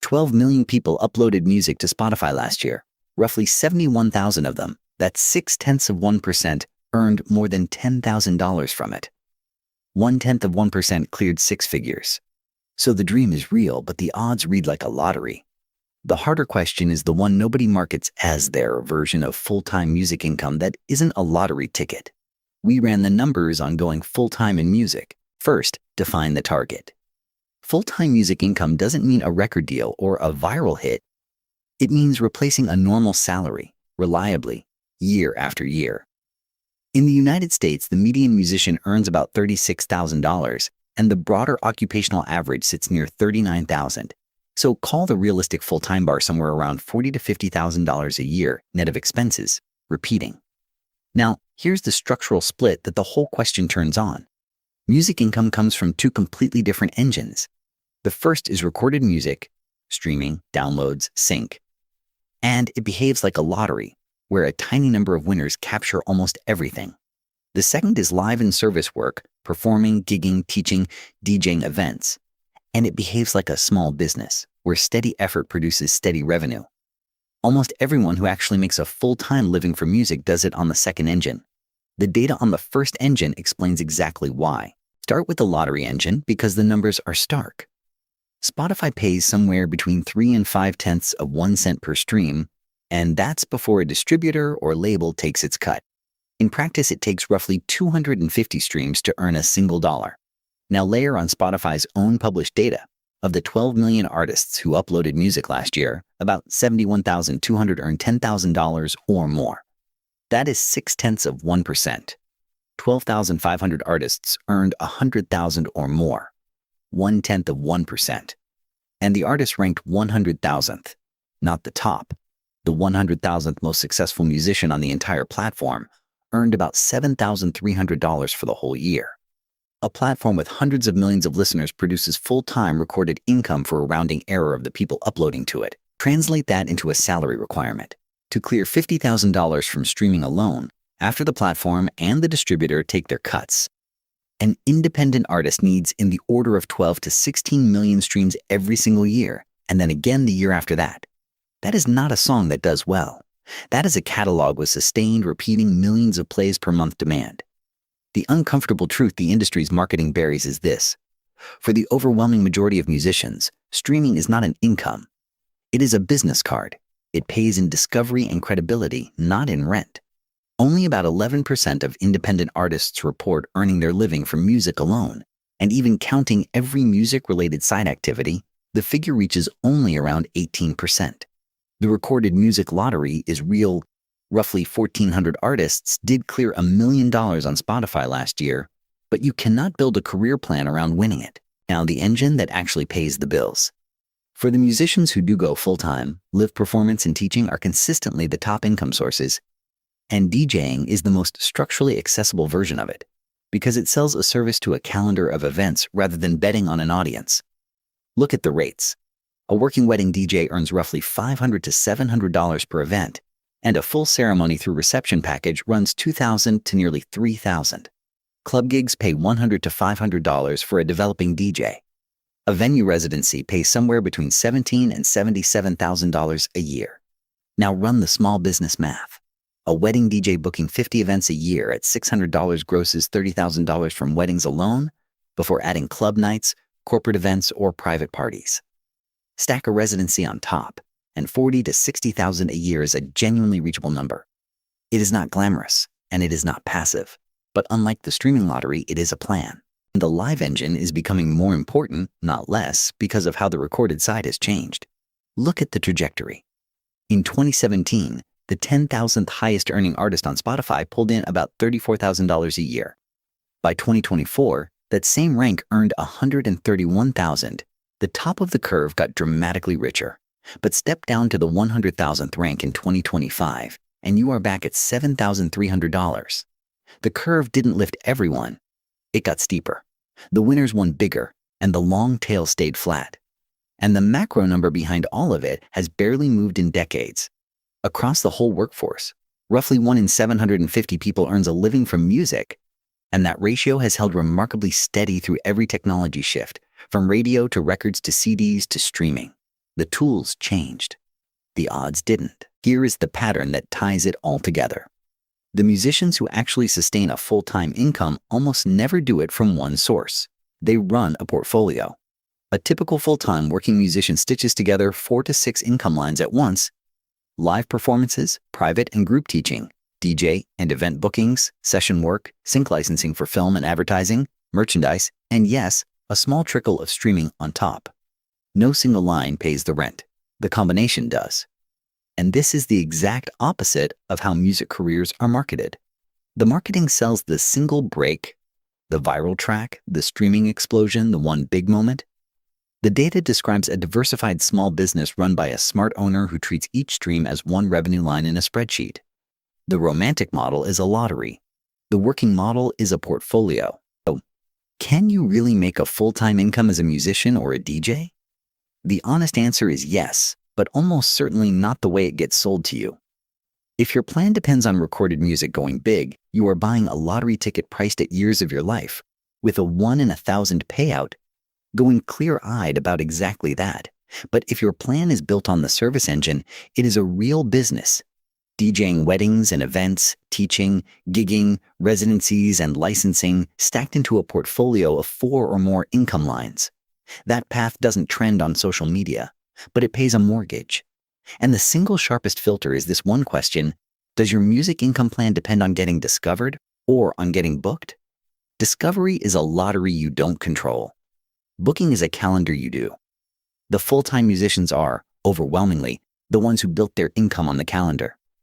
12 million people uploaded music to Spotify last year. Roughly 71,000 of them, that's 0.6%, earned more than $10,000 from it. 0.1% cleared six figures. So the dream is real, but the odds read like a lottery. The harder question is the one nobody markets as their version of full-time music income that isn't a lottery ticket. We ran the numbers on going full-time in music. First, define the target. Full-time music income doesn't mean a record deal or a viral hit. It means replacing a normal salary, reliably, year after year. In the United States, the median musician earns about $36,000, and the broader occupational average sits near $39,000. So call the realistic full-time bar somewhere around $40,000 to $50,000 a year, net of expenses, repeating. Now, here's the structural split that the whole question turns on. Music income comes from two completely different engines. The first is recorded music, streaming, downloads, sync. And it behaves like a lottery, where a tiny number of winners capture almost everything. The second is live and service work, performing, gigging, teaching, DJing events. And it behaves like a small business, where steady effort produces steady revenue. Almost everyone who actually makes a full-time living from music does it on the second engine. The data on the first engine explains exactly why. Start with the lottery engine because the numbers are stark. Spotify pays somewhere between 3 and 0.5 cents per stream, and that's before a distributor or label takes its cut. In practice, it takes roughly 250 streams to earn a single dollar. Now layer on Spotify's own published data. Of the 12 million artists who uploaded music last year, about 71,200 earned $10,000 or more. That is 0.6%. 12,500 artists earned $100,000 or more. 0.1%. And the artist ranked 100,000th, not the top. The 100,000th most successful musician on the entire platform earned about $7,300 for the whole year. A platform with hundreds of millions of listeners produces full-time recorded income for a rounding error of the people uploading to it. Translate that into a salary requirement. To clear $50,000 from streaming alone, after the platform and the distributor take their cuts, an independent artist needs in the order of 12 to 16 million streams every single year, and then again the year after that. That is not a song that does well. That is a catalog with sustained, repeating millions of plays per month demand. The uncomfortable truth the industry's marketing buries is this. For the overwhelming majority of musicians, streaming is not an income. It is a business card. It pays in discovery and credibility, not in rent. Only about 11% of independent artists report earning their living from music alone, and even counting every music-related side activity, the figure reaches only around 18%. The recorded music lottery is real. Roughly 1,400 artists did clear $1 million on Spotify last year, but you cannot build a career plan around winning it. Now, the engine that actually pays the bills. For the musicians who do go full-time, live performance and teaching are consistently the top income sources, and DJing is the most structurally accessible version of it, because it sells a service to a calendar of events rather than betting on an audience. Look at the rates. A working wedding DJ earns roughly $500 to $700 per event, and a full ceremony through reception package runs $2,000 to nearly $3,000. Club gigs pay $100 to $500 for a developing DJ. A venue residency pays somewhere between $17,000 and $77,000 a year. Now run the small business math. A wedding DJ booking 50 events a year at $600 grosses $30,000 from weddings alone, before adding club nights, corporate events, or private parties. Stack a residency on top, and $40,000 to $60,000 a year is a genuinely reachable number. It is not glamorous, and it is not passive, but unlike the streaming lottery, it is a plan. And the live engine is becoming more important, not less, because of how the recorded side has changed. Look at the trajectory. In 2017, the 10,000th highest earning artist on Spotify pulled in about $34,000 a year. By 2024, that same rank earned $131,000. The top of the curve got dramatically richer, but step down to the 100,000th rank in 2025, and you are back at $7,300. The curve didn't lift everyone. It got steeper. The winners won bigger, and the long tail stayed flat. And the macro number behind all of it has barely moved in decades. Across the whole workforce, roughly 1 in 750 people earns a living from music, and that ratio has held remarkably steady through every technology shift, from radio to records to CDs to streaming. The tools changed. The odds didn't. Here is the pattern that ties it all together. The musicians who actually sustain a full-time income almost never do it from one source. They run a portfolio. A typical full-time working musician stitches together 4 to 6 income lines at once: live performances, private and group teaching, DJ and event bookings, session work, sync licensing for film and advertising, merchandise, and yes, a small trickle of streaming on top. No single line pays the rent. The combination does. And this is the exact opposite of how music careers are marketed. The marketing sells the single break, the viral track, the streaming explosion, the one big moment. The data describes a diversified small business run by a smart owner who treats each stream as one revenue line in a spreadsheet. The romantic model is a lottery. The working model is a portfolio. So, can you really make a full-time income as a musician or a DJ? The honest answer is yes, but almost certainly not the way it gets sold to you. If your plan depends on recorded music going big, you are buying a lottery ticket priced at years of your life, with a 1 in 1,000 payout, going clear-eyed about exactly that. But if your plan is built on the service engine, it is a real business. DJing weddings and events, teaching, gigging, residencies, and licensing stacked into a portfolio of 4 or more income lines. That path doesn't trend on social media, but it pays a mortgage. And the single sharpest filter is this one question: does your music income plan depend on getting discovered or on getting booked? Discovery is a lottery you don't control. Booking is a calendar you do. The full-time musicians are, overwhelmingly, the ones who built their income on the calendar.